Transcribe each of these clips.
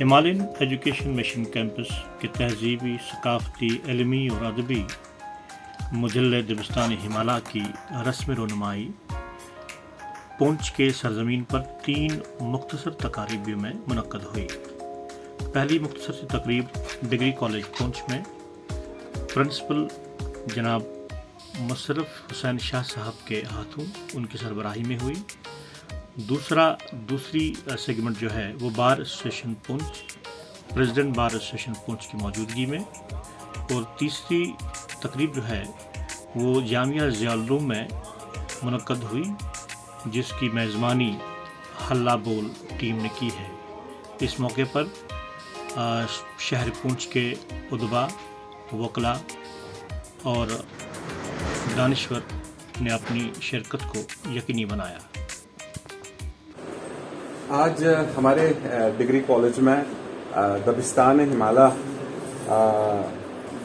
Himalayan education mission campus के तहजीबी, सकाफती, इल्मी और अदबी मुजल्ले दबिस्तान हिमालय की रस्म रोनुमाई पूंछ के सरजमीन पर 3 मुख्तसर तकारीब में मुनक्कद हुई। पहली मुख्तसर सी तकरीब डिग्री कॉलेज पूंछ में प्रिंसिपल जनाब मुशर्रफ हुसैन शाह साहब के हाथों उनकी सरबराही में हुई। दूसरी सेगमेंट जो है वो बार एसोसिएशन पूंछ, प्रेसिडेंट बार एसोसिएशन पूंछ की मौजूदगी में, और तीसरी तकरीब जो है वो जामिया ज़ियाउल-उलूम में मुनक्कद हुई, जिसकी मेज़बानी हल्ला बोल टीम ने की है। इस मौके पर शहर पूंछ के उदबा, वकला और दानिश्वर ने अपनी शिरकत को यकीनी बनाया। आज हमारे डिग्री कॉलेज में दबिस्तान हिमालय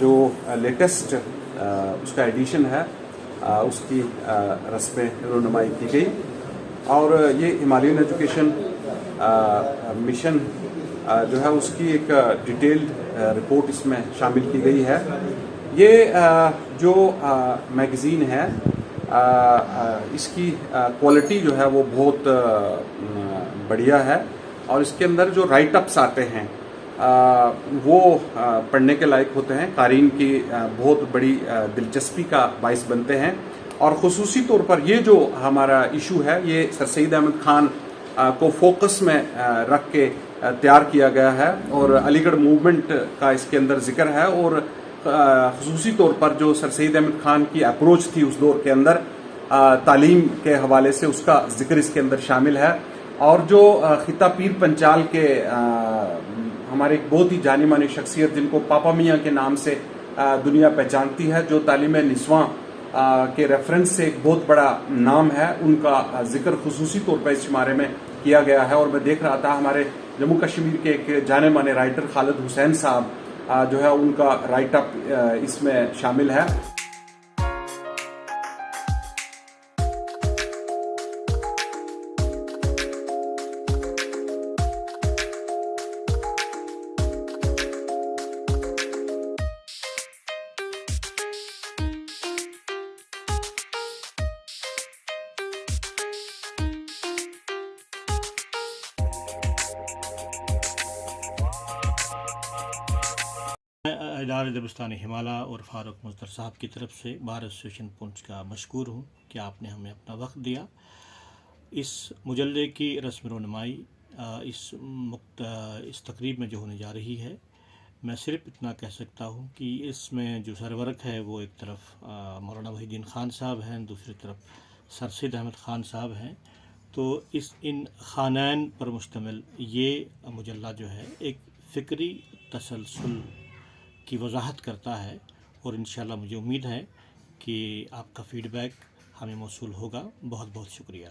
जो लेटेस्ट उसका एडिशन है उसकी रस्म रोनुमाई की गई, और ये हिमालयन एजुकेशन मिशन जो है उसकी एक डिटेल्ड रिपोर्ट इसमें शामिल की गई है। ये जो मैगज़ीन है इसकी क्वालिटी जो है वो बहुत बढ़िया है, और इसके अंदर जो राइट अप्स आते हैं वो पढ़ने के लायक होते हैं, क़ारीन की बहुत बड़ी दिलचस्पी का बाइस बनते हैं। और ख़ुसूसी तौर पर ये जो हमारा इशू है ये सर सईद अहमद खान को फोकस में रख के तैयार किया गया है, और अलीगढ़ मूवमेंट का इसके अंदर जिक्र है, और ख़ुसूसी तौर पर जो सर सईद अहमद खान की अप्रोच थी उस दौर के अंदर तालीम के हवाले से उसका जिक्र इसके अंदर शामिल है। और जो खिता पीर पंचाल के हमारे एक बहुत ही जानी मानी शख्सियत जिनको पापा मियाँ के नाम से दुनिया पहचानती है, जो तालीम निस्वां के रेफरेंस से एक बहुत बड़ा नाम है, उनका जिक्र खुसूसी तौर पर इस शुमारे में किया गया है। और मैं देख रहा था हमारे जम्मू कश्मीर के एक जाने माने राइटर खालिद हुसैन साहब जो है उनका राइट अप इसमें शामिल है। इदारे दबिस्तान हिमालय और फ़ारूक मुज़फ़्फ़र साहब की तरफ से बार एसोसिएशन पूंछ का मशकूर हूँ कि आपने हमें अपना वक्त दिया। इस मुजल्ले की रस्म रोनुमाई इस तकरीब में जो होने जा रही है, मैं सिर्फ इतना कह सकता हूँ कि इसमें जो सरवरक है वो एक तरफ मौलाना वहीद्दीन खान साहब हैं, दूसरी तरफ सर सईद अहमद खान साहब हैं। तो इन खानैन पर मुश्तमिल ये मुजल्ला जो है एक फ़िक्री तसलसल की वजाहत करता है, और इंशाअल्लाह मुझे उम्मीद है कि आपका फ़ीडबैक हमें मौसूल होगा। बहुत बहुत शुक्रिया।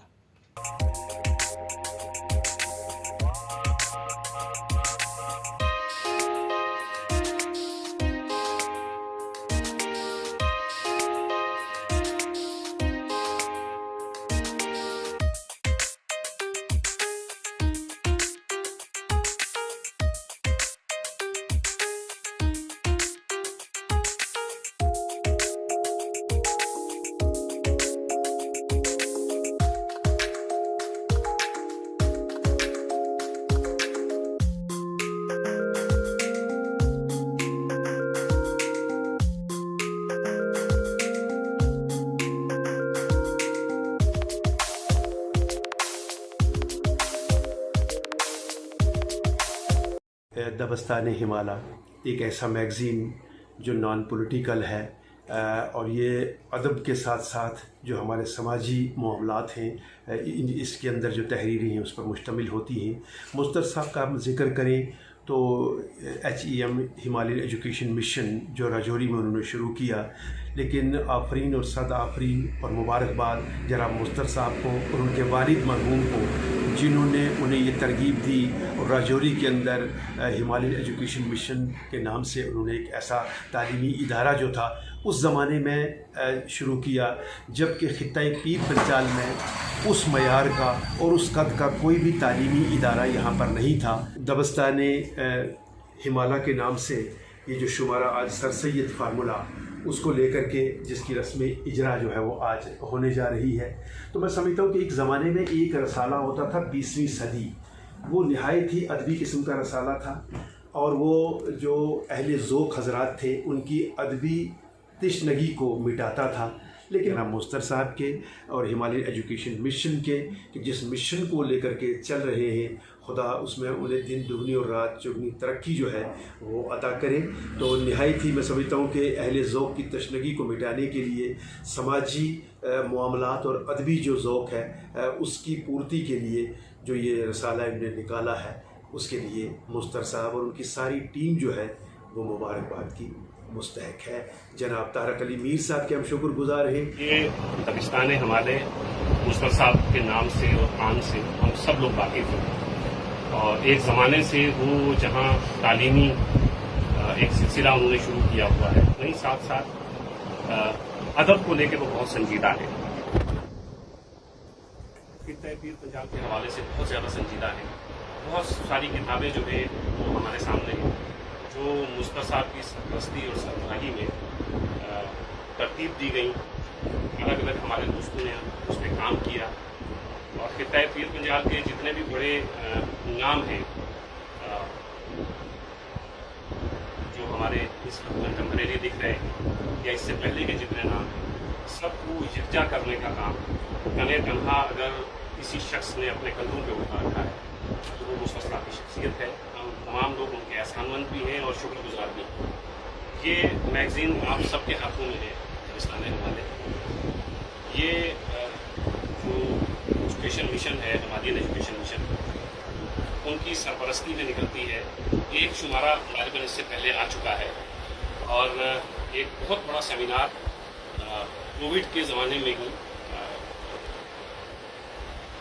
दबिस्तान हिमालय एक ऐसा मैगज़ीन जो नॉन पॉलिटिकल है, और ये अदब के साथ साथ जो हमारे समाजी मामलात हैं इसके अंदर जो तहरीरें हैं उस पर मुश्तमिल होती हैं। मुस्तफ़ा साहब का हम जिक्र करें तो HEM हिमालयन एजुकेशन मिशन जो राजौरी में उन्होंने शुरू किया, لیکن آفرین اور صد آفرین اور مبارکباد جناب مستر صاحب کو اور ان کے والد مرحوم کو، جنہوں نے انہیں یہ ترغیب دی اور راجوری کے اندر ہمالیہ ایجوکیشن مشن کے نام سے انہوں نے ایک ایسا تعلیمی ادارہ جو تھا اس زمانے میں شروع کیا، جبکہ خطۂ پیر پنچال میں اس معیار کا اور اس قد کا کوئی بھی تعلیمی ادارہ یہاں پر نہیں تھا۔ دبستان ہمالیہ کے نام سے یہ جو شمارہ آج سر سید فارمولہ اس کو لے کر کے جس کی رسم اجرا جو ہے وہ آج ہونے جا رہی ہے، تو میں سمجھتا ہوں کہ ایک زمانے میں ایک رسالہ ہوتا تھا 20ویں صدی، وہ نہایت ہی ادبی قسم کا رسالہ تھا، اور وہ جو اہل ذوق حضرات تھے ان کی ادبی تشنگی کو مٹاتا تھا۔ لیکن ہم مستر صاحب کے اور ہمالیہ ایجوکیشن مشن کے کہ جس مشن کو لے کر کے چل رہے ہیں، خدا اس میں انہیں دن دگنی اور رات چگنی ترقی جو ہے وہ عطا کرے۔ تو نہایت ہی میں سمجھتا ہوں کہ اہل ذوق کی تشنگی کو مٹانے کے لیے سماجی معاملات اور ادبی جو ذوق ہے اس کی پورتی کے لیے جو یہ رسالہ انہیں نکالا ہے، اس کے لیے مستر صاحب اور ان کی ساری ٹیم جو ہے وہ مبارکباد کی مستحق ہے۔ جناب طارق علی میر صاحب کے ہم شکر گزار ہیں۔ یہ دبستان ہمارے مستر صاحب کے نام سے اور کام سے ہم سب لوگ واقف ہیں، اور ایک زمانے سے وہ جہاں تعلیمی ایک سلسلہ انہوں نے شروع کیا ہوا ہے، وہیں ساتھ ساتھ ادب کو لے کے وہ بہت سنجیدہ ہے، خطۂ پیر پنجال کے حوالے سے بہت زیادہ سنجیدہ ہے۔ بہت ساری کتابیں جو ہے وہ ہمارے سامنے ہیں جو مستر صاحب کی سرپرستی اور سربراہی میں ترتیب دی گئی، الگ الگ ہمارے دوستوں نے اس پہ کام کیا، اور خطۂ پیر پنجال کے جتنے بھی بڑے نام ہیں جو ہمارے اس وقت کنٹمپریری دکھ رہے ہیں یا اس سے پہلے کے جتنے نام ہیں، سب کو یکجا کرنے کا کام تنہا تنہا اگر کسی شخص نے اپنے کندھوں پہ اٹھا رکھا ہے تو وہ مستر صاحب کی شخصیت ہے۔ ہم تمام لوگ ان کے احسان مند بھی ہیں اور شکر گزار بھی ہیں۔ یہ میگزین آپ سب کے ہاتھوں میں ہے، دبستان ہمالے، یہ جو ایجوکیشن مشن ہے، ہمالیہ ایجوکیشن مشن، ان کی سرپرستی میں نکلتی ہے۔ ایک شمارہ غالباً اس سے پہلے آ چکا ہے، اور ایک بہت بڑا سیمینار کووڈ کے زمانے میں ہی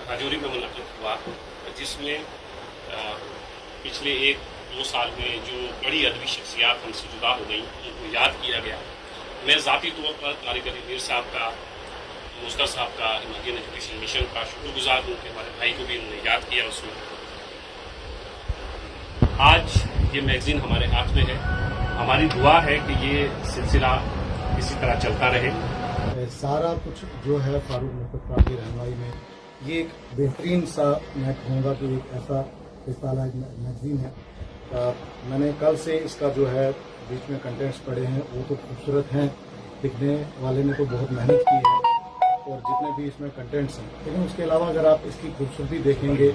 راجوری میں منعقد ہوا، جس میں پچھلے 1-2 سال میں جو بڑی ادبی شخصیات ہم سے جدا ہو گئیں ان کو یاد کیا گیا۔ میں ذاتی طور پر طارق علی میر صاحب کا، مستر صاحب کا، ہمالیہ ایجوکیشن مشن کا شکر گزار ہوں کہ ہمارے بھائی کو بھی انہوں نے یاد کیا اس میں۔ آج یہ میگزین ہمارے ہاتھ میں ہے، ہماری دعا ہے کہ یہ سلسلہ اسی طرح چلتا رہے۔ سارا کچھ جو ہے فاروق مفت صاحب کی رہنمائی میں یہ ایک بہترین سا، میں کہوں گا کہ ایک ایسا رسالہ میگزین ہے۔ میں نے کل سے اس کا جو ہے بیچ میں کنٹینٹس پڑھے ہیں، وہ تو خوبصورت ہیں، لکھنے والے نے تو بہت محنت کی ہے، اور جتنے بھی اس میں کنٹینٹس ہیں، لیکن اس کے علاوہ اگر آپ اس کی خوبصورتی دیکھیں گے،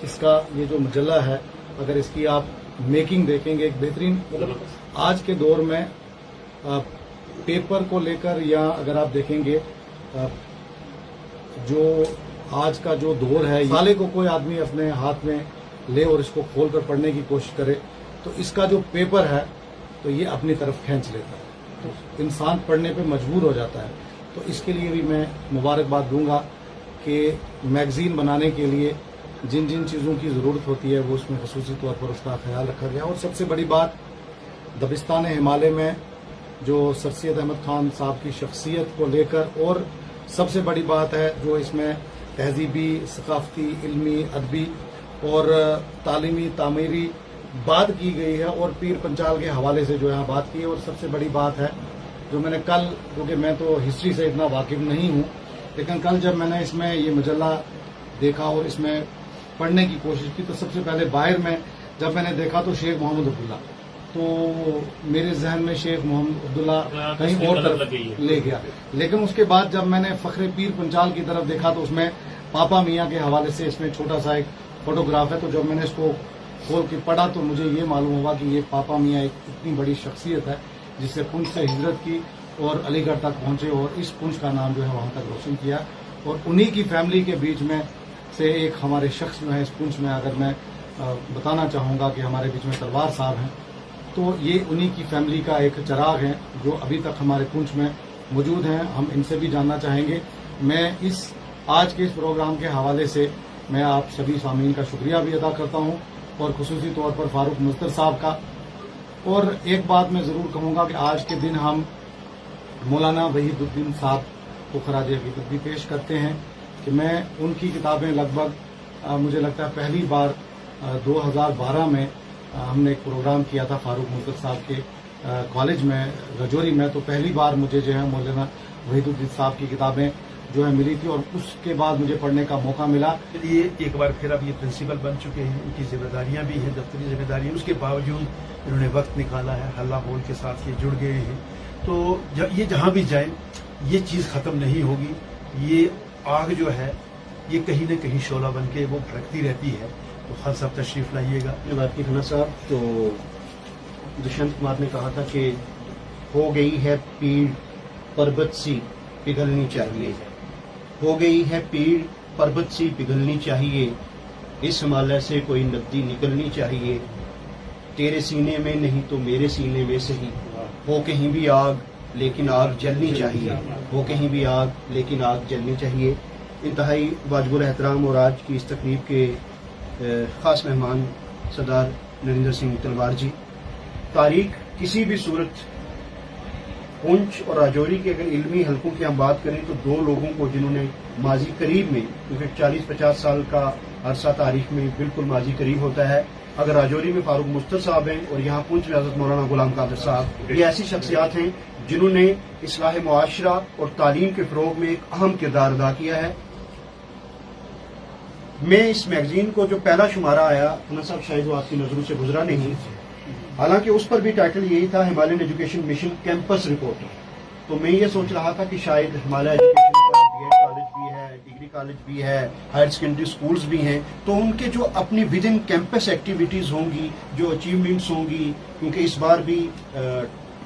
اس کا یہ جو مجلہ ہے، اگر اس کی آپ میکنگ دیکھیں گے، ایک بہترین، مطلب آج کے دور میں پیپر کو لے کر، یا اگر آپ دیکھیں گے جو آج کا جو دور ہے، سالے کو کوئی آدمی اپنے ہاتھ میں لے اور اس کو کھول کر پڑھنے کی کوشش کرے تو اس کا جو پیپر ہے تو یہ اپنی طرف کھینچ لیتا ہے، تو انسان پڑھنے پہ مجبور ہو جاتا ہے۔ تو اس کے لیے بھی میں مبارکباد دوں گا کہ میگزین بنانے کے لیے جن جن چیزوں کی ضرورت ہوتی ہے وہ اس میں خصوصی طور پر اس کا خیال رکھا گیا۔ اور سب سے بڑی بات، دبستان ہمالیہ میں جو سر سید احمد خان صاحب کی شخصیت کو لے کر، اور سب سے بڑی بات ہے جو اس میں تہذیبی، ثقافتی، علمی، ادبی اور تعلیمی تعمیری بات کی گئی ہے، اور پیر پنچال کے حوالے سے جو یہاں بات کی ہے۔ اور سب سے بڑی بات ہے جو میں نے کل، کیونکہ میں تو ہسٹری سے اتنا واقف نہیں ہوں، لیکن کل جب میں نے اس میں یہ مجلہ دیکھا اور اس میں پڑھنے کی کوشش کی، تو سب سے پہلے باہر میں جب میں نے دیکھا تو شیخ محمد عبداللہ، تو میرے ذہن میں شیخ محمد عبداللہ کہیں اور طرف لے گیا، لیکن اس کے بعد جب میں نے فخر پیر پنچال کی طرف دیکھا تو اس میں پاپا میاں کے حوالے سے اس میں چھوٹا سا ایک فوٹوگراف ہے۔ تو جب میں نے اس کو کھول کے پڑھا تو مجھے یہ معلوم ہوا کہ یہ پاپا میاں ایک اتنی بڑی شخصیت ہے جس سے پونچھ سے ہجرت کی اور علی گڑھ تک پہنچے، اور اس پونچھ کا نام جو ہے وہاں تک روشن کیا، اور انہی کی فیملی کے بیچ میں سے ایک ہمارے شخص جو ہے اس پونچھ میں، اگر میں بتانا چاہوں گا کہ ہمارے بیچ میں تلوار صاحب ہیں، تو یہ انہی کی فیملی کا ایک چراغ ہے جو ابھی تک ہمارے پونچھ میں موجود ہیں, ہم ان سے بھی جاننا چاہیں گے. میں آج کے اس پروگرام کے حوالے سے میں آپ سبھی سامعین کا شکریہ بھی ادا کرتا ہوں, اور خصوصی طور پر فاروق مظفر صاحب کا. اور ایک بات میں ضرور کہوں گا کہ آج کے دن ہم مولانا وحید الدین صاحب کو خراج عقیدت بھی پیش کرتے ہیں کہ میں ان کی کتابیں لگ بھگ مجھے لگتا ہے پہلی بار 2012 میں ہم نے ایک پروگرام کیا تھا فاروق مظفر صاحب کے کالج میں رجوری میں, تو پہلی بار مجھے جو ہے مولانا وحید الدین صاحب کی کتابیں جو ہے ملی تھی, اور اس کے بعد مجھے پڑھنے کا موقع ملا. یہ ایک بار پھر اب یہ پرنسپل بن چکے ہیں, ان کی ذمہ داریاں بھی ہیں, دفتری ذمہ داریاں, اس کے باوجود انہوں نے وقت نکالا ہے, ہلہ بول کے ساتھ یہ جڑ گئے ہیں. تو یہ جہاں بھی جائیں یہ چیز ختم نہیں ہوگی, یہ آگ جو ہے یہ کہیں نہ کہیں شعلہ بن کے وہ بھڑکتی رہتی ہے. تو خان صاحب تشریف لائیے گا. بات کی خانہ صاحب, تو دشمنت کمار نے کہا تھا کہ ہو گئی ہے پیڑ پربت سی پگھلنی چاہیے, ہو گئی ہے پیڑ پربت سی پگھلنی چاہیے, اس ہمالیہ سے کوئی ندی نکلنی چاہیے, تیرے سینے میں نہیں تو میرے سینے میں صحیح, ہو کہیں بھی آگ لیکن آگ جلنی چاہیے, ہو کہیں بھی آگ لیکن آگ جلنی چاہیے. انتہائی واجب الاحترام اور آج کی اس تقریب کے خاص مہمان سردار نریندر سنگھ تلوار جی. تاریخ کسی بھی صورت پونچھ اور راجوری کے اگر علمی حلقوں کی ہم بات کریں تو دو لوگوں کو جنہوں نے ماضی قریب میں, کیونکہ 40-50 سال کا عرصہ تاریخ میں بالکل ماضی قریب ہوتا ہے, اگر راجوری میں فاروق مظفر صاحب ہیں اور یہاں پونچھ میں حضرت مولانا غلام قادر صاحب, یہ ایسی شخصیات ہیں جنہوں نے اصلاح معاشرہ اور تعلیم کے فروغ میں ایک اہم کردار ادا کیا ہے. میں اس میگزین کو جو پہلا شمارہ آیا خانہ صاحب شاید وہ آپ کی نظروں سے گزرا نہیں, حالانکہ اس پر بھی ٹائٹل یہی تھا Himalaya education mission campus report. تو میں یہ سوچ رہا تھا کہ شاید ہمالیہ ایجوکیشن کا بی ایڈ کالج بھی ہے, ڈگری کالج بھی ہے, ہائر سیکنڈری سکولز بھی ہیں, تو ان کے جو اپنی ود ان کیمپس ایکٹیویٹیز ہوں گی, جو اچیومنٹس ہوں گی, کیونکہ اس بار بھی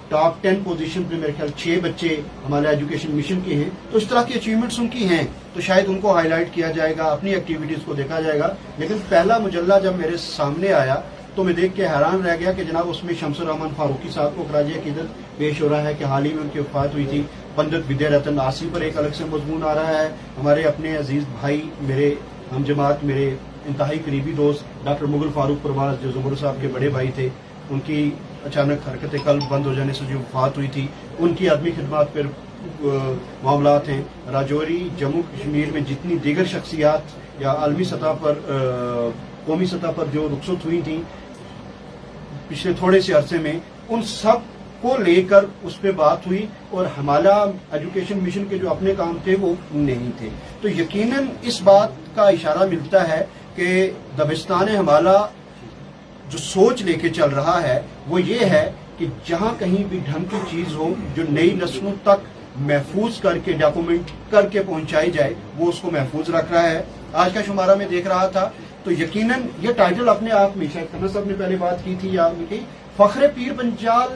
ٹاپ 10 پوزیشن پہ میرے خیال 6 بچے ہمارے ایجوکیشن مشن کے ہیں, تو اس طرح کی اچیومنٹس ان کی ہیں, تو شاید ان کو ہائی لائٹ کیا جائے گا, اپنی ایکٹیویٹیز کو دیکھا جائے گا. لیکن پہلا مجلہ جب میرے سامنے آیا تو میں دیکھ کے حیران رہ گیا کہ جناب اس میں شمس الرحمان فاروقی صاحب کو خراج عقیدت پیش ہو رہا ہے کہ حال ہی میں ان کی وفات ہوئی تھی. پنڈت ودیا رتن آسی پر ایک الگ سے مضمون آ رہا ہے. ہمارے اپنے عزیز بھائی, میرے ہم جماعت, میرے انتہائی قریبی دوست ڈاکٹر مغل فاروق پرواز جو زمر صاحب کے بڑے بھائی تھے, ان کی اچانک حرکت قلب بند ہو جانے سے جو وفات ہوئی تھی, ان کی عدمی خدمات پر معاملات ہیں. راجوری جموں کشمیر میں جتنی دیگر شخصیات یا عالمی سطح پر قومی سطح پر جو رخصت ہوئی تھیں پچھلے تھوڑے سے عرصے میں, ان سب کو لے کر اس پہ بات ہوئی, اور ہمالیہ ایجوکیشن مشن کے جو اپنے کام تھے وہ نہیں تھے. تو یقیناً اس بات کا اشارہ ملتا ہے کہ دبستان ہمالیہ جو سوچ لے کے چل رہا ہے وہ یہ ہے کہ جہاں کہیں بھی ڈھنگ کی چیز ہو جو نئی نسلوں تک محفوظ کر کے ڈاکومنٹ کر کے پہنچائی جائے, وہ اس کو محفوظ رکھ رہا ہے. آج کا شمارہ میں دیکھ رہا تھا تو یقیناً یہ ٹائٹل اپنے آپ میں, شاید خانہ صاحب نے پہلے بات کی تھی یا کی, فخر پیر پنجال,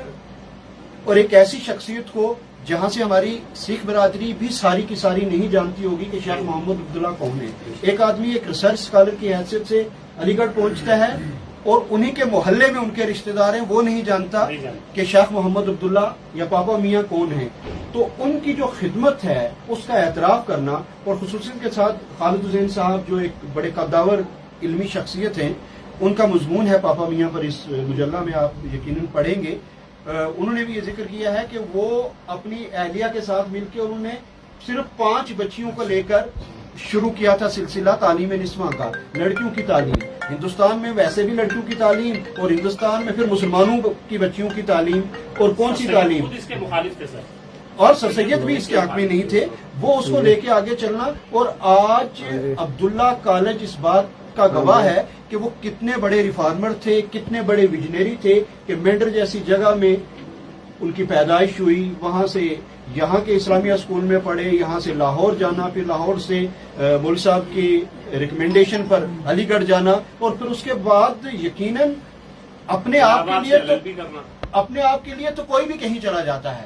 اور ایک ایسی شخصیت کو جہاں سے ہماری سکھ برادری بھی ساری کی ساری نہیں جانتی ہوگی کہ شیخ محمد عبداللہ کون ہے. ایک آدمی ایک ریسرچ اسکالر کی حیثیت سے علی گڑھ پہنچتا ہے اور انہی کے محلے میں ان کے رشتہ دار ہیں, وہ نہیں جانتا کہ شیخ محمد عبداللہ یا پاپا میاں کون ہیں. تو ان کی جو خدمت ہے اس کا اعتراف کرنا, اور خصوصیت کے ساتھ خالد حسین صاحب جو ایک بڑے قداور علمی شخصیت ہیں, ان کا مضمون ہے پاپا میاں پر اس مجلہ میں, آپ یقیناً پڑھیں گے. انہوں نے بھی یہ ذکر کیا ہے کہ وہ اپنی اہلیہ کے ساتھ مل کے انہوں نے صرف 5 بچیوں کو لے کر شروع کیا تھا سلسلہ تعلیم نسواں کا, لڑکیوں کی تعلیم. ہندوستان میں ویسے بھی لڑکیوں کی تعلیم, اور ہندوستان میں پھر مسلمانوں کی بچیوں کی تعلیم, اور کون سی تعلیم, اس کے مخالف تھے سر, اور سر سید بھی اس کے حق میں نہیں تھے. وہ اس کو لے کے آگے چلنا, اور آج عبداللہ کالج اس بات کا گواہ ہے کہ وہ کتنے بڑے ریفارمر تھے, کتنے بڑے ویژنری تھے, کہ مینڈر جیسی جگہ میں ان کی پیدائش ہوئی, وہاں سے یہاں کے اسلامیہ اسکول میں پڑھے, یہاں سے لاہور جانا, پھر لاہور سے مول صاحب کی ریکمینڈیشن پر علی گڑھ جانا, اور پھر اس کے بعد یقیناً اپنے آپ کے لیے تو کوئی بھی کہیں چلا جاتا ہے,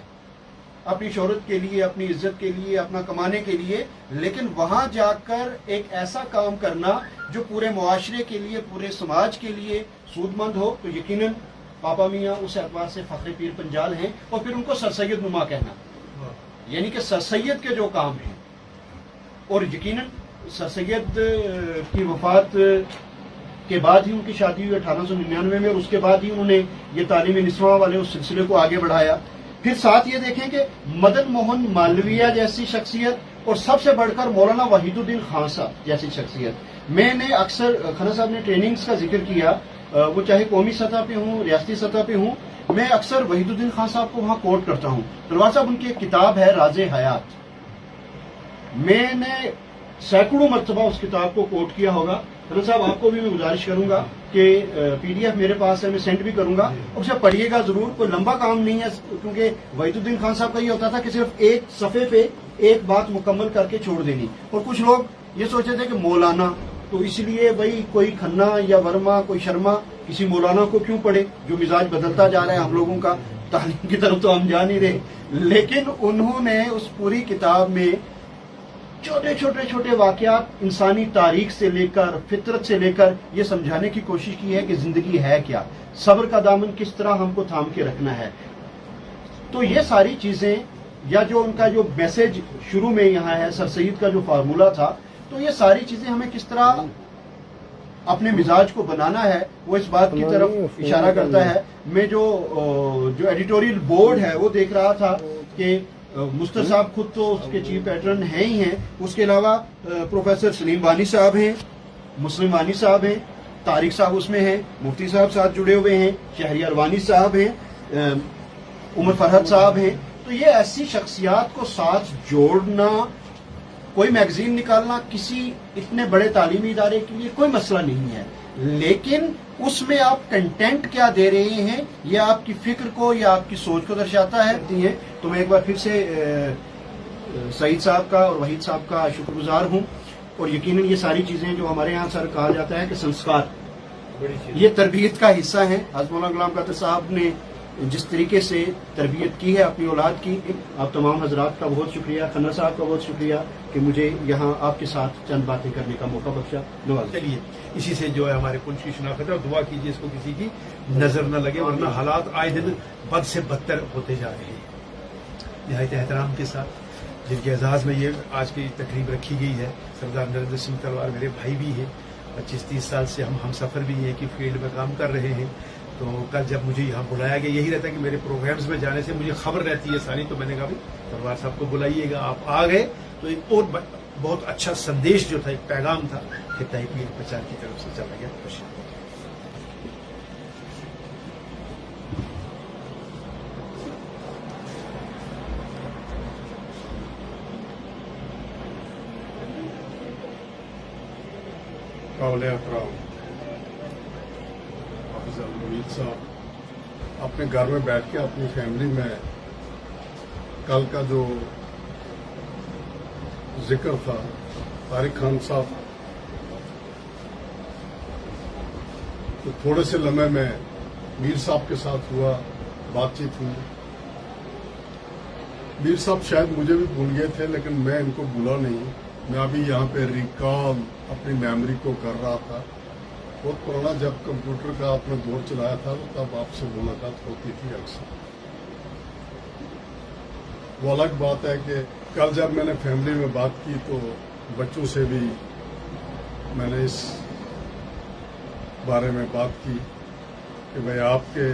اپنی شہرت کے لیے, اپنی عزت کے لیے, اپنا کمانے کے لیے, لیکن وہاں جا کر ایک ایسا کام کرنا جو پورے معاشرے کے لیے, پورے سماج کے لیے سود مند ہو, تو یقیناً پاپا میاں اس اعتبار سے فخر پیر پنجال ہیں, اور پھر ان کو سر سید نما کہنا. یعنی کہ سر سید کے جو کام ہیں، اور یقیناً سر سید کی وفات کے بعد ہی ان کی شادی ہوئی 1899 میں، اور اس کے بعد ہی انہوں نے یہ تعلیم نسواں والے اس سلسلے کو آگے بڑھایا. پھر ساتھ یہ دیکھیں کہ مدن موہن مالویہ جیسی شخصیت، اور سب سے بڑھ کر مولانا وحید الدین خان صاحب جیسی شخصیت. میں نے اکثر کھنہ صاحب نے ٹریننگز کا ذکر کیا، وہ چاہے قومی سطح پہ ہوں، ریاستی سطح پہ ہوں، میں اکثر وحید الدین خان صاحب کو وہاں کوٹ کرتا ہوں. تلوار صاحب ان کی ایک کتاب ہے راز حیات، میں نے سینکڑوں مرتبہ اس کتاب کو کوٹ کیا ہوگا. حضرت صاحب آپ کو بھی میں گزارش کروں گا کہ پی ڈی ایف میرے پاس ہے، میں سینڈ بھی کروں گا، اسے پڑھیے گا ضرور. کوئی لمبا کام نہیں ہے، کیونکہ وحید الدین خان صاحب کا یہ ہوتا تھا کہ صرف ایک صفحے پہ ایک بات مکمل کر کے چھوڑ دینی. اور کچھ لوگ یہ سوچتے تھے کہ مولانا، تو اس لیے بھائی کوئی کھنہ یا ورما، کوئی شرما کسی مولانا کو کیوں پڑھے، جو مزاج بدلتا جا رہا ہے ہم لوگوں کا، تعلیم کی طرف تو ہم جا نہیں رہے. لیکن انہوں نے اس پوری کتاب میں چھوٹے واقعات انسانی تاریخ سے لے کر، فطرت سے لے کر یہ سمجھانے کی کوشش کی ہے کہ زندگی ہے کیا، صبر کا دامن کس طرح ہم کو تھام کے رکھنا ہے. تو یہ ساری چیزیں، یا جو ان کا جو میسج شروع میں یہاں ہے، سر سید کا جو فارمولہ تھا، تو یہ ساری چیزیں ہمیں کس طرح اپنے مزاج کو بنانا ہے، وہ اس بات کی طرف اشارہ کرتا ہے. میں جو ایڈیٹوریل بورڈ ہے وہ دیکھ رہا تھا کہ مستر صاحب خود تو اس کے چیف پیٹرن ہیں ہی ہیں، اس کے علاوہ پروفیسر سلیم وانی صاحب ہیں، مسلم وانی صاحب ہیں، طارق صاحب اس میں ہیں، مفتی صاحب ساتھ جڑے ہوئے ہیں، شہریار وانی صاحب ہیں، عمر فرحت صاحب ہیں. تو یہ ایسی شخصیات کو ساتھ جوڑنا، کوئی میگزین نکالنا کسی اتنے بڑے تعلیمی ادارے کے لیے کوئی مسئلہ نہیں ہے، لیکن اس میں آپ کنٹینٹ کیا دے رہے ہیں، یہ آپ کی فکر کو یا آپ کی سوچ کو درشاتا ہے. تو میں ایک بار پھر سے سعید صاحب کا اور وحید صاحب کا شکر گزار ہوں. اور یقیناً یہ ساری چیزیں جو ہمارے یہاں سر کہا جاتا ہے کہ سنسکار، یہ تربیت کا حصہ ہیں. حضرت مولانا غلام قادر صاحب نے جس طریقے سے تربیت کی ہے اپنی اولاد کی، آپ تمام حضرات کا بہت شکریہ، کھنہ صاحب کا بہت شکریہ کہ مجھے یہاں آپ کے ساتھ چند باتیں کرنے کا موقع بخشا. چلیے اسی سے جو ہے ہمارے پنچ کی شناخت ہے، اور دعا کیجیے اس کو کسی کی نظر نہ لگے، ورنہ حالات آئے دن بد سے بدتر ہوتے جا رہے ہیں. نہایت احترام کے ساتھ جن کے اعزاز میں یہ آج کی تقریب رکھی گئی ہے، سردار نریندر سنگھ تلوار میرے بھائی بھی ہیں، 25-30 سال سے ہم سفر بھی ہیں کہ فیلڈ میں کام کر رہے ہیں. تو کل جب مجھے یہاں بلایا گیا، یہی رہتا ہے کہ میرے پروگرامز میں جانے سے مجھے خبر رہتی ہے ساری، تو میں نے کہا بھائی تلوار صاحب کو بلائیے گا. آپ آ گئے تو ایک اور بہت اچھا سندیش جو تھا، ایک پیغام تھا کہ تحقیق پرچار کی طرف سے چلا گیا. خوش قابل احترام حافظ المعید صاحب اپنے گھر میں بیٹھ کے اپنی فیملی میں کل کا جو ذکر تھا طارق خان صاحب، تو تھوڑے سے لمحے میں میر صاحب کے ساتھ ہوا، بات چیت ہوئی. میر صاحب شاید مجھے بھی بھول گئے تھے، لیکن میں ان کو بھولا نہیں. میں ابھی یہاں پہ ریکال اپنی میموری کو کر رہا تھا. بہت پرانا جب کمپیوٹر کا آپ نے دور چلایا تھا تو تب آپ سے ملاقات ہوتی تھی اکثر. وہ الگ بات ہے کہ کل جب میں نے فیملی میں بات کی تو بچوں سے بھی میں نے اس بارے میں بات کی کہ بھائی آپ کے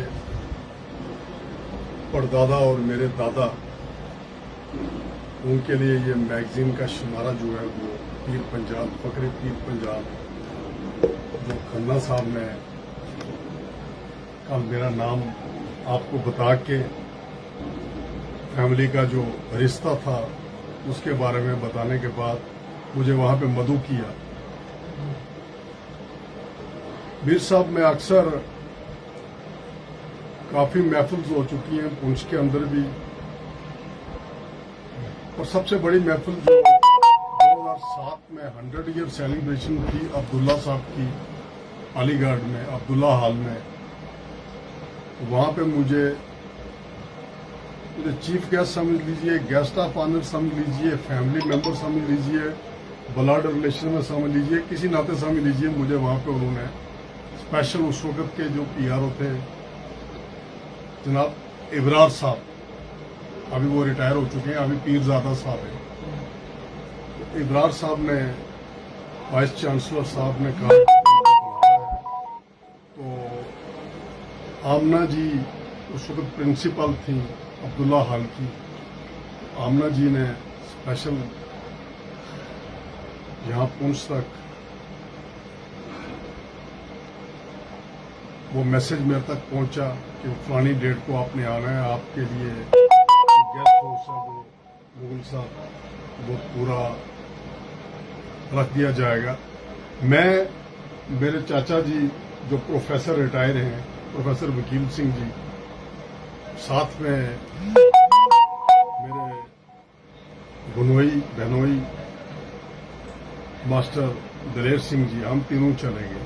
پردادا اور میرے دادا، ان کے لیے یہ میگزین کا شمارہ جو ہے وہ پیر پنجاب، فخر پیر پنجاب، جو کھنہ صاحب نے کل میرا نام آپ کو بتا کے فیملی کا جو رشتہ تھا اس کے بارے میں بتانے کے بعد مجھے وہاں پہ مدعو کیا. میر صاحب میں اکثر کافی محفل ہو چکی ہیں پونچھ کے اندر بھی، اور سب سے بڑی محفل جو 2007 میں 100 ایئر سیلیبریشن تھی عبداللہ صاحب کی علی گڑھ میں عبداللہ ہال میں، وہاں پہ مجھے چیف گیسٹ سمجھ لیجئے، گیسٹ آف آنر سمجھ لیجئے، فیملی ممبر سمجھ لیجئے، بلڈ ریلیشن میں سمجھ لیجئے، کسی ناطے سمجھ لیجئے، مجھے وہاں پہ انہوں نے اسپیشل اس وقت کے جو پی آر او تھے جناب ابرار صاحب، अभी वो रिटायर हो चुके हैं, अभी पीरजादा साहब हैं। इब्रार साहब ने, वाइस चांसलर साहब ने कहा तो आमना जी उस वक्त प्रिंसिपल थी अब्दुल्ला हॉल की। आमना जी ने स्पेशल यहाँ पुंछ तक वो मैसेज मेरे तक पहुंचा कि फलानी डेट को आपने आना है, आपके लिए गेस्ट हाउस है वो मुगल साहब वो पूरा रख दिया जाएगा। मैं, मेरे चाचा जी जो प्रोफेसर रिटायर हैं, प्रोफेसर वकील सिंह जी, साथ में मेरे गुनोई बहनोई मास्टर दलेर सिंह जी, हम तीनों चले गए।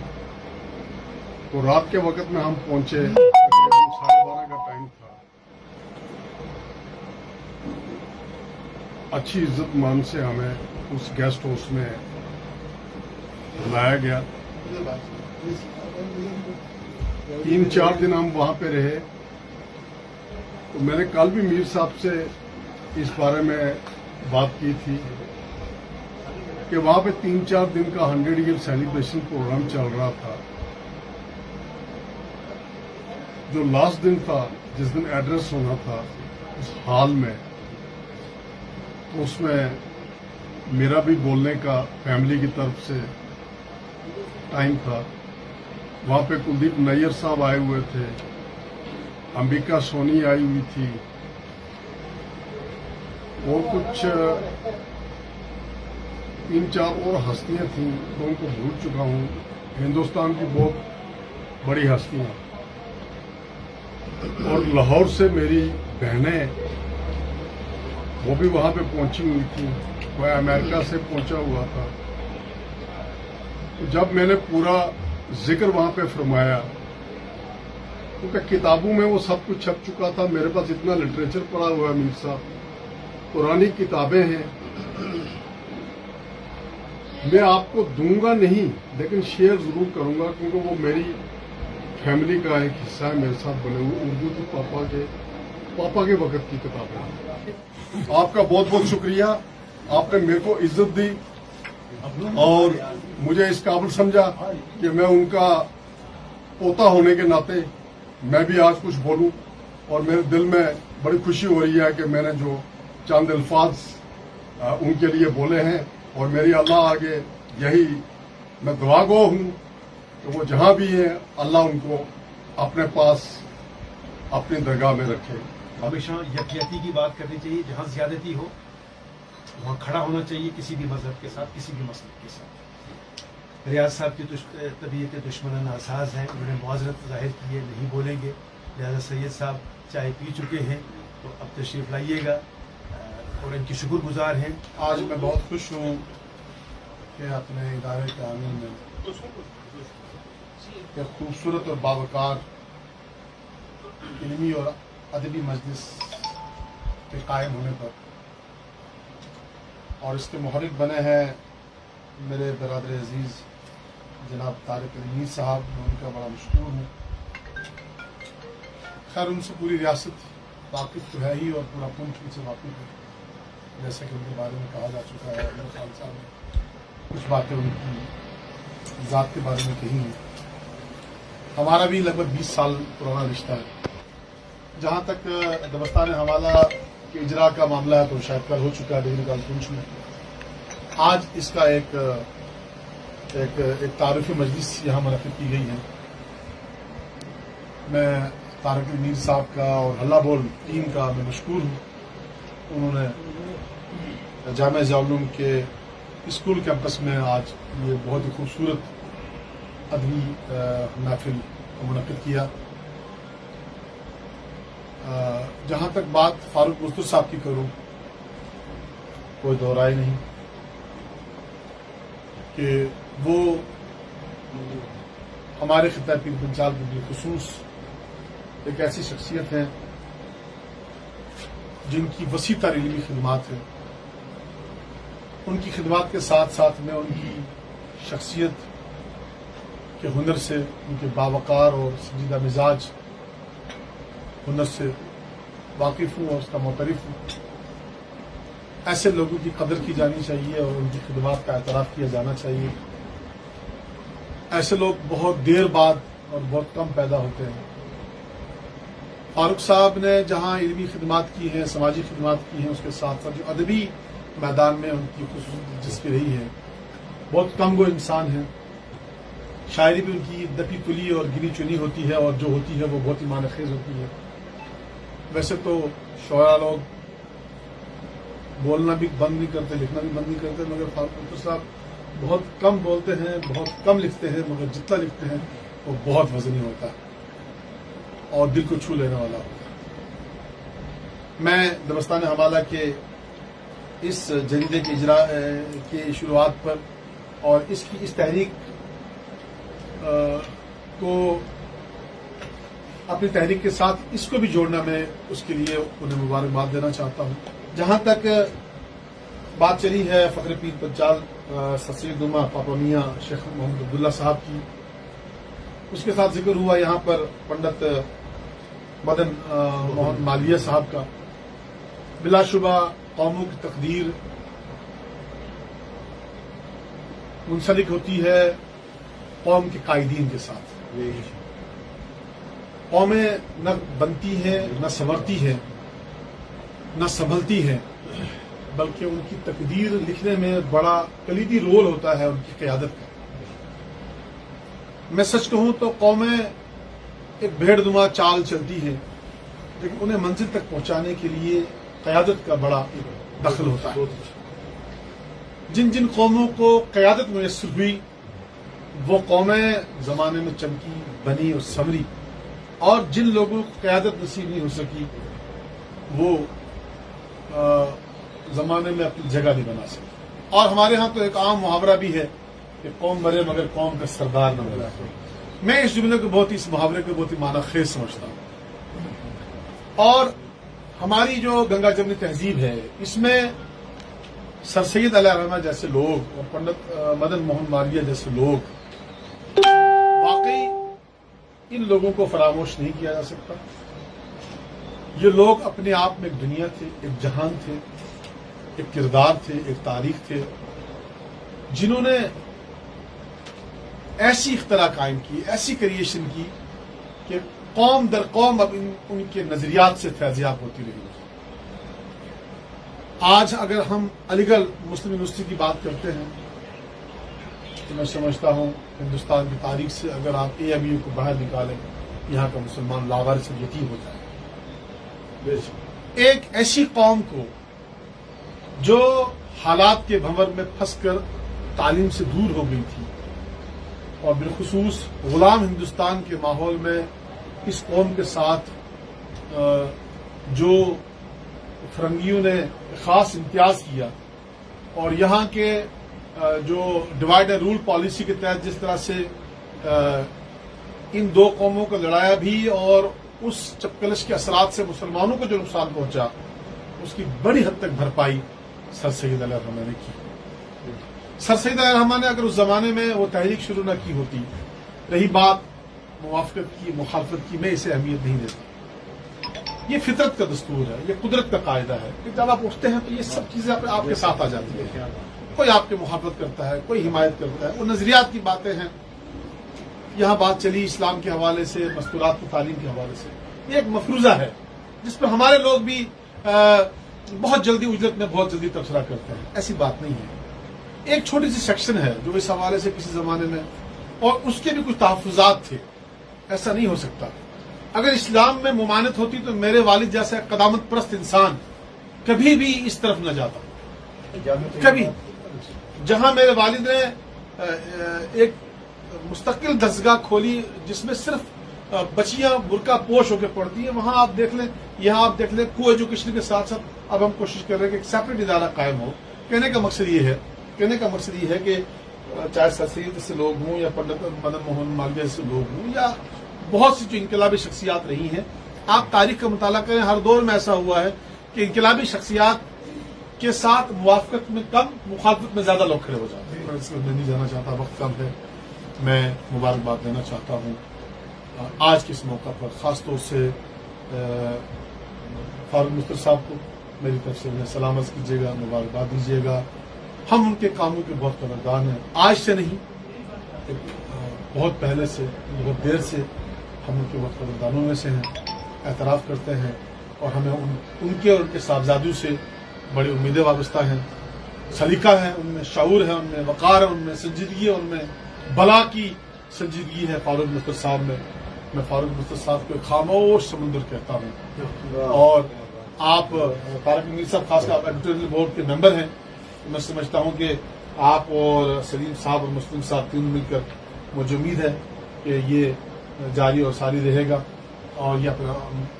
तो रात के वक्त में हम पहुंचे, तकरीबन 12:30 का टाइम था। अच्छी इज्जत मान से हमें उस गेस्ट हाउस में बुलाया गया। 3-4 दिन हम वहां पे रहे। तो मैंने कल भी मीर साहब से इस बारे में बात की थी कि वहां पे 3-4 दिन का 100 ईयर सेलिब्रेशन प्रोग्राम चल रहा था। जो लास्ट दिन था, जिस दिन एड्रेस होना था उस हॉल में, तो उसमें मेरा भी बोलने का फैमिली की तरफ से टाइम था। वहां पे कुलदीप नैयर साहब आए हुए थे, अंबिका सोनी आई हुई थी, और कुछ 3-4 और हस्तियां थीं, तो उनको भूल चुका हूं। हिंदुस्तान की बहुत बड़ी हस्तियां। और लाहौर से मेरी बहनें वो भी वहां पे पहुंची हुई थी, मैं अमेरिका से पहुंचा हुआ था। तो जब मैंने पूरा जिक्र वहां पे फरमाया, क्योंकि किताबों में वो सब कुछ छप चुका था, मेरे पास इतना लिटरेचर पड़ा हुआ है मीर साहब, पुरानी किताबें हैं। मैं आपको दूंगा नहीं, लेकिन शेयर जरूर करूंगा, क्योंकि वो मेरी फैमिली का एक हिस्सा है, मेरे साथ बने हुए। उर्दू की पापा के वक्त की किताबें। आपका बहुत बहुत शुक्रिया, आपने मेरे को इज्जत दी और मुझे इस काबिल समझा कि मैं उनका पोता होने के नाते मैं भी आज कुछ बोलूं। और मेरे दिल में बड़ी खुशी हो रही है कि मैंने जो चंद अल्फाज उनके लिए बोले हैं, और मेरी अल्लाह आगे यही मैं दुआगो हूं कि वो जहां भी हैं, अल्लाह उनको अपने पास अपनी दरगाह में रखे। हमेशा यकजहती की बात करनी चाहिए, जहां ज्यादती हो वहां खड़ा होना चाहिए, किसी भी मजहब के साथ, किसी भी मसले के साथ। रियाज साहब की तबीयत दुश्मनाना अहसास है, उन्होंने मुआजरत जाहिर की है, नहीं बोलेंगे। लिहाजा सैयद साहब चाय पी चुके हैं, तो अब तशरीफ लाइएगा और इनकी शुक्रगुजार हैं। आज मैं बहुत खुश हूँ कि अपने इदारे के आंगन में एक खूबसूरत और बावकार इल्मी और अदबी मजलिस के कायम होने पर, और इसके मुहर्रिक बने हैं मेरे बरादर अजीज़ जनाब तारिक मीर साहब। मैं उनका बड़ा मशहूर हूँ। खैर, उनसे पूरी रियासत वाकिफ तो है ही, और पूरा पुंछ उनसे वाकिफ है, जैसे कि उनके बारे में कहा जा चुका है। अमर खान साहब ने कुछ बातें उनकी ज़ात के बारे में कही हैं। हमारा भी लगभग 20 साल पुराना रिश्ता है। जहाँ तक दबस्तान हवाला के इजरा का मामला है, तो शायद कल हो चुका है डिग्री कॉलेज पुंछ में। आज इसका एक तारीफी मजलिस यहाँ मुनक़िद की गई है। मैं तारिक मीर साहब का और हल्ला बोल टीम का मैं मशकूर हूँ। उन्होंने जामिया ज़िया-उल-उलूम के स्कूल कैंपस में आज ये बहुत ही खूबसूरत अदबी महफिल मुनक़िद किया। जहाँ तक बात फारूक मुस्तफा साहब की करूँ, कोई दो राय नहीं कि वो हमारे खिता पीर पंजाब के बिलखुसूस एक ऐसी शख्सियत है जिनकी वसी तर इल्मी खिदमात है। उनकी खिदमात के साथ साथ में उनकी शख्सियत के हुनर से, उनके बावकार और संजीदा मिजाज हुनर से वाकिफ़ हूँ और उसका मोतरफ हूँ। ऐसे लोगों की कदर की जानी चाहिए और उनकी खिदमत का एतराफ़ किया जाना चाहिए। ऐसे लोग बहुत देर बाद और बहुत कम पैदा होते हैं। फारूक साहब ने जहाँ इल्मी खिदमत की हैं, समाजी खिदमत की हैं, उसके साथ साथ जो अदबी मैदान में उनकी खुसूसी दिलचस्पी रही है, बहुत कम वो इंसान हैं। शायरी भी उनकी दबी तुली और गिनी चुनी होती है और जो होती है वो बहुत ही मानखेज होती है। वैसे तो शोरा लोग बोलना भी बंद नहीं करते, लिखना भी बंद नहीं करते, मगर फारूक साहब बहुत कम बोलते हैं, बहुत कम लिखते हैं, मगर जितना लिखते हैं वो बहुत वजनी होता है और दिल को छू लेने वाला होता है। मैं दबस्तान हवाला के इस जरीदे के इजरा की शुरुआत पर और इसकी इस तहरीक को अपनी तहरीक के साथ इसको भी जोड़ना, मैं उसके लिए उन्हें मुबारकबाद देना चाहता हूँ। जहाँ तक बात चली है फ़ख्र पीर पंचाल सैयद नुमा पापा मियाँ शेख मोहम्मद अब्दुल्ला साहब की, उसके साथ जिक्र हुआ यहाँ पर पंडित मदन मोहन मालविया साहब का। बिलाशुबा कौमों की तकदीर मुंसलिक होती है कौम के कायदीन के साथ। कौमें न बनती हैं, न संवरती हैं, न संभलती हैं, बल्कि उनकी तकदीर लिखने में बड़ा कलीदी रोल होता है उनकी क़यादत का। मैं सच कहूं तो कौमें एक भेड़नुमा चाल चलती है, लेकिन उन्हें मंजिल तक पहुंचाने के लिए क़यादत का बड़ा दखल होता है। जिन जिन कौमों को क़यादत मुयस्सर हुई वो कौमें ज़माने में चमकी, बनी और संवरी, और जिन लोगों को क़यादत नसीब नहीं हो सकी वो ज़माने में अपनी जगह नहीं बना सके। और हमारे यहाँ तो एक आम मुहावरा भी है कि कौम मरे मगर कौम का सरदार न मरे। मैं इस जुमले को बहुत ही, इस मुहावरे को बहुत ही मानाखेज समझता हूँ। और हमारी जो गंगा जमनी तहजीब है, इसमें सर सैयद अलैहिर्रहमा जैसे लोग और पंडित मदन मोहन मालविया जैसे लोग, वाकई इन लोगों को फरामोश नहीं किया जा सकता। ये लोग अपने आप में एक दुनिया थे, एक जहान थे, एक किरदार थे, एक तारीख थे, जिन्होंने ऐसी इख्तरा कायम की, ऐसी क्रिएशन की कि कौम दर कौम अब उनके नजरियात से फैज़याब होती रही। आज अगर हम अलीगढ़ मुस्लिम यूनिवर्सिटी की बात करते हैं तो मैं समझता हूँ हिंदुस्तान की तारीख से अगर आप AMU को बाहर निकालें, यहाँ का मुसलमान लावारिस और यतीम हो जाए। एक ऐसी कौम को जो हालात के भंवर में फंसकर तालीम से दूर हो गई थी और बिलखुसूस गुलाम हिंदुस्तान के माहौल में इस कौम के साथ जो फरंगियों ने खास इम्तियाज किया और यहाँ के जो डिवाइड एंड रूल पॉलिसी के तहत जिस तरह से इन दो कौमों को लड़ाया भी और उस चपकलश के असरात से मुसलमानों को जो नुकसान पहुंचा उसकी बड़ी हद तक भरपाई सर सैयद अलैहिर्रहमा ने की। सर सैयद अलैहिर्रहमा ने अगर उस जमाने में वो तहरीक शुरू न की होती, रही बात मुवाफकत की, मुखालफत की, मैं इसे अहमियत नहीं देता। ये फितरत का दस्तूर है, ये कुदरत का कायदा है कि जब आप उठते हैं तो ये सब चीजें आपके साथ आ जाती है। कोई आपके मुखालफत करता है, कोई हिमायत करता है, वो नजरियात की बातें हैं। यहाँ बात चली इस्लाम के हवाले से, मस्तूरात की तालीम के हवाले से, ये एक मफरूजा है जिस पर हमारे लोग भी बहुत जल्दी उजरत में बहुत जल्दी तबसरा करते हैं। ऐसी बात नहीं है। एक छोटी सी सेक्शन है जो इस हवाले से किसी जमाने में, और उसके भी कुछ तहफ़्फ़ुज़ात थे। ऐसा नहीं हो सकता। अगर इस्लाम में मुमानत होती तो मेरे वालिद जैसा कदामत परस्त इंसान कभी भी इस तरफ न जाता। कभी जहां मेरे वालिद ने एक मुस्तकिल दरसगाह खोली जिसमें सिर्फ बच्चियां बुरका पोश होकर पढ़ती हैं, वहां आप देख लें, यहाँ आप देख लें, को एजुकेशन के साथ साथ अब हम कोशिश कर रहे हैं कि एक सेपरेट इदारा कायम हो। कहने का मकसद ये है कि चाहे सर सैयद जैसे लोग हों या पंडित मदन मोहन मालविया जैसे लोग हों या बहुत सी जो इनकलाबी शख्सियात रही हैं, आप तारीख का मुताला करें, हर दौर में ऐसा हुआ है कि इनकलाबी शख्सियात के साथ मुवाफकत में कम, मुखालफत में ज्यादा लोग खड़े हो जाते हैं। मैं नहीं जाना चाहता, वक्त कम है। मैं मुबारकबाद देना चाहता हूँ आज के इस मौका पर, खासतौर से फारूक मुस्तर साहब को मेरी तरफ से उन्हें सलामत कीजिएगा, मुबारकबाद दीजिएगा। हम उनके कामों के बहुत कदरदान हैं, आज से नहीं, बहुत पहले से, बहुत देर से हम उनके बहुत कदरदानों में से हैं, एतराफ़ करते हैं और हमें उनके और उनके साहबजादों से बड़ी उम्मीदें वाबस्ता हैं। सलीका है उनमें, शऊर है उनमें, वक़ार है उनमें, संजीदगी है उनमें, बला की संजीदगी है फारूक मुस्तर साहब में। मैं फारूक मुस्तर साहब को खामोश समुंदर कहता हूँ। और आप तारक मीर साहब खासकर एडिटोरियल बोर्ड के मेंबर हैं, मैं समझता हूँ कि आप और सलीम साहब और मुस्लिम साहब तीनों मिलकर, मुझे उम्मीद है कि ये जारी और सारी रहेगा और ये अपना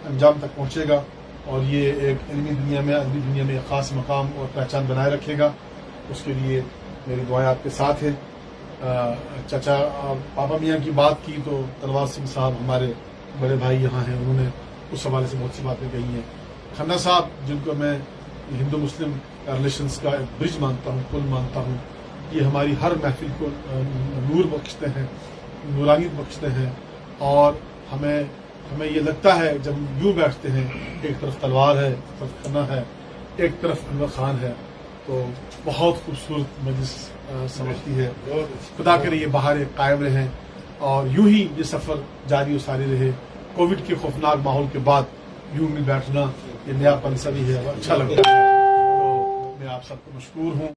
अंजाम तक पहुँचेगा और ये एक इल्मी दुनिया में, अदबी दुनिया में एक ख़ास मकाम और पहचान बनाए रखेगा। उसके लिए मेरी दुआएं आपके साथ हैं। चाचा पापा मियाँ की बात की तो तलवार सिंह साहब हमारे बड़े भाई यहाँ हैं, उन्होंने उस हवाले से बहुत सी बातें कही हैं। खन्ना साहब, जिनको मैं हिंदू मुस्लिम रिलेशंस का एक ब्रिज मानता हूँ, पुल मानता हूँ, ये हमारी हर महफिल को नूर बख्शते हैं, नूरानियत बख्शते हैं और हमें ये लगता है जब यूँ बैठते हैं, एक तरफ तलवार है, एक तरफ खन्ना है, एक तरफ अनवर खान है, तो बहुत खूबसूरत मजलिस समझती है। खुदा करे ये बहारें कायम रहें और यूं ही ये सफ़र जारी और सारी रहे। कोविड के खौफनाक माहौल के बाद यूं मिल बैठना ये नया पंसा भी है, अच्छा लग रहा है। तो मैं आप सबको मशकूर हूँ।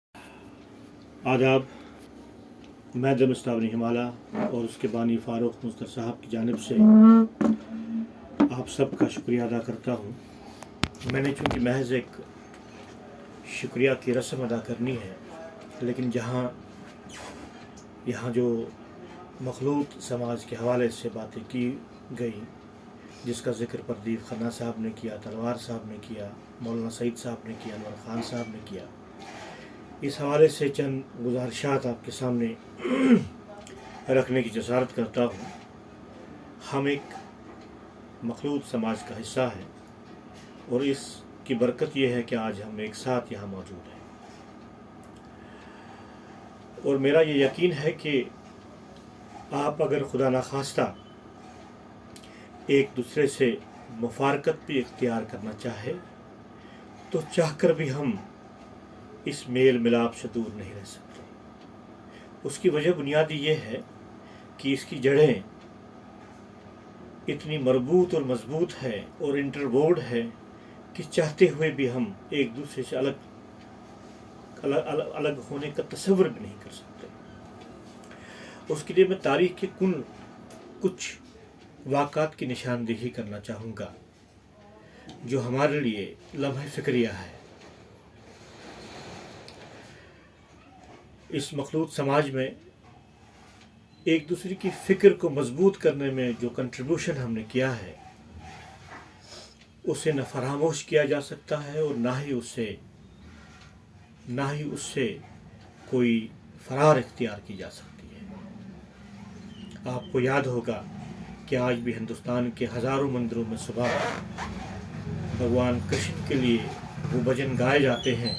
आदाब, मैं दमस्तावनी हिमाला और उसके बानी फारूक मुस्तर साहब की जानिब से आप सबका शुक्रिया अदा करता हूँ। मैंने चूँकि महज एक शुक्रिया की रस्म अदा करनी है, लेकिन यहाँ जो मखलूत समाज के हवाले से बातें की गई, जिसका ज़िक्र प्रदीप खन्ना साहब ने किया, तलवार साहब ने किया, मौलाना सईद साहब ने किया, अनवर खान साहब ने किया, इस हवाले से चंद गुज़ारिशात आपके सामने रखने की जसारत करता हूँ। हम एक मखलूत समाज का हिस्सा है और इसकी बरकत यह है कि आज हम एक साथ यहाँ मौजूद हैं और मेरा ये यकीन है कि आप अगर खुदा न खास्ता एक दूसरे से मुफारकत भी इख्तियार करना चाहे तो चाहकर भी हम इस मेल मिलाप से दूर नहीं रह सकते। उसकी वजह बुनियादी ये है कि इसकी जड़ें इतनी मरबूत और मजबूत है और इंटरवोड है कि चाहते हुए भी हम एक दूसरे से अलग होने का तस्वर भी नहीं कर सकते। उसके लिए मैं तारीख के कुछ वाक़ात की निशानदेही करना चाहूँगा जो हमारे लिए लम्हे फ़िक्रिया है। इस मखलूत समाज में एक दूसरे की फ़िक्र को मजबूत करने में जो कंट्रीब्यूशन हमने किया है उसे न फरामोश किया जा सकता है और ना ही उससे कोई फरार इख्तियार की जा सकती है। आपको याद होगा कि आज भी हिंदुस्तान के हज़ारों मंदिरों में सुबह भगवान कृष्ण के लिए वो भजन गाए जाते हैं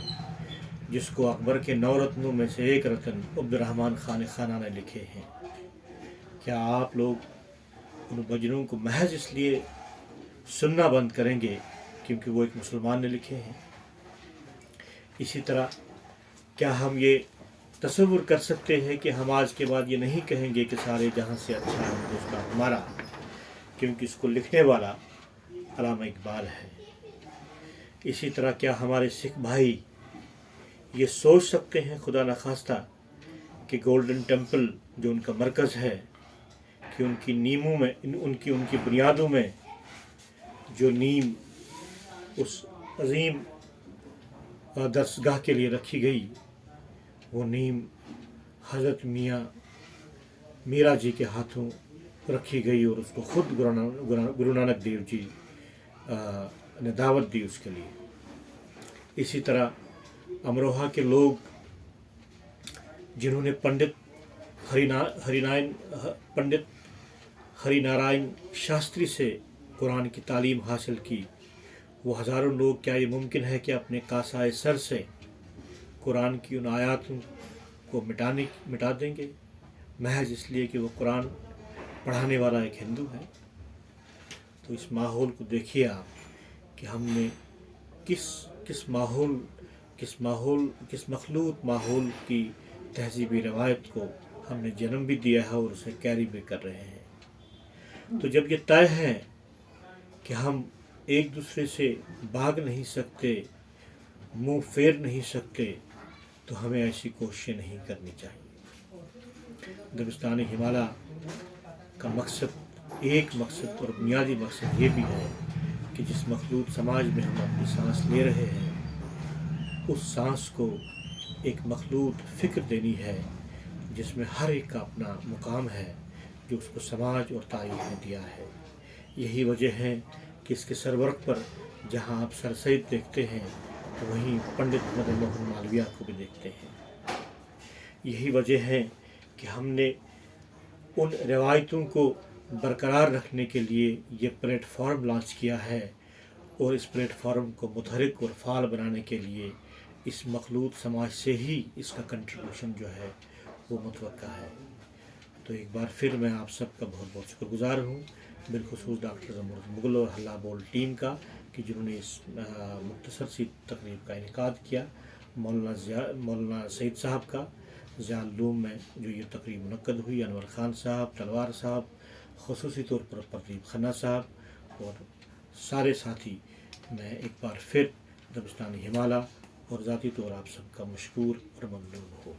जिसको अकबर के 9 रत्नों में से एक रत्न अब्दुर्रहमान खान खाना ने लिखे हैं। क्या आप लोग उन भजनों को महज इसलिए सुनना बंद करेंगे क्योंकि वो एक मुसलमान ने लिखे हैं? इसी तरह क्या हम ये तस्वुर कर सकते हैं कि हम आज के बाद ये नहीं कहेंगे कि सारे जहां से अच्छा है हिंदुस्तान हमारा, क्योंकि इसको लिखने वाला अल्लामा इकबाल है। इसी तरह क्या हमारे सिख भाई ये सोच सकते हैं खुदा न खास्ता कि गोल्डन टेम्पल जो उनका मरकज़ है कि उनकी नीमों में उनकी बुनियादों में जो नीम उस अजीम दरसगाह के लिए रखी गई वो नीम हज़रत मियाँ मीरा जी के हाथों रखी गई और उसको खुद गुरु नानक देव जी ने दावत दी उसके लिए। इसी तरह अमरोहा के लोग जिन्होंने पंडित हरिनारायण शास्त्री से कुरान की तालीम हासिल की, वो हज़ारों लोग क्या ये मुमकिन है कि अपने कासाए सर से कुरान की उन आयातों को मिटा देंगे महज इसलिए कि वो कुरान पढ़ाने वाला एक हिंदू है? तो इस माहौल को देखिए आप कि हमने किस मखलूत माहौल की तहजीबी रवायत को हमने जन्म भी दिया है और उसे कैरी भी कर रहे हैं। तो जब ये तय है कि हम एक दूसरे से भाग नहीं सकते, मुंह फेर नहीं सकते, तो हमें ऐसी कोशिशें नहीं करनी चाहिए। दबिस्तान हिमालय का एक मकसद और बुनियादी मकसद ये भी है कि जिस मखलूत समाज में हम अपनी सांस ले रहे हैं, उस सांस को एक मखलूत फ़िक्र देनी है जिसमें हर एक का अपना मुकाम है जो उसको समाज और तारीख़ ने दिया है। यही वजह है कि इसके सरवरक पर जहाँ आप सर सैयद देखते हैं तो वहीं पंडित मदन मोहन मालवीय को भी देखते हैं। यही वजह है कि हमने उन रवायतों को बरकरार रखने के लिए ये प्लेटफॉर्म लॉन्च किया है और इस प्लेटफॉर्म को मुतहरिक और फाल बनाने के लिए इस मखलूत समाज से ही इसका कंट्रीब्यूशन जो है वो मुतवक्का है। तो एक बार फिर मैं आप सबका बहुत बहुत शुक्रगुजार हूँ, बिलखुसूस डॉक्टर जमरुद मुगल और हल्ला बोल टीम का कि जिन्होंने इस मुख्तसर सी तकरीब का इनेकाद किया। मौलाना सईद साहब का ज़ियाउल-उलूम में जो ये तकरीब मुनक्कद हुई, अनवर ख़ान साहब, तलवार साहब, ख़ुसूसी तौर पर प्रदीप खन्ना साहब और सारे साथी, मैं एक बार फिर दबिस्तान हिमालय और ज़ाती तौर आप सबका मशकूर और ममनून हूँ।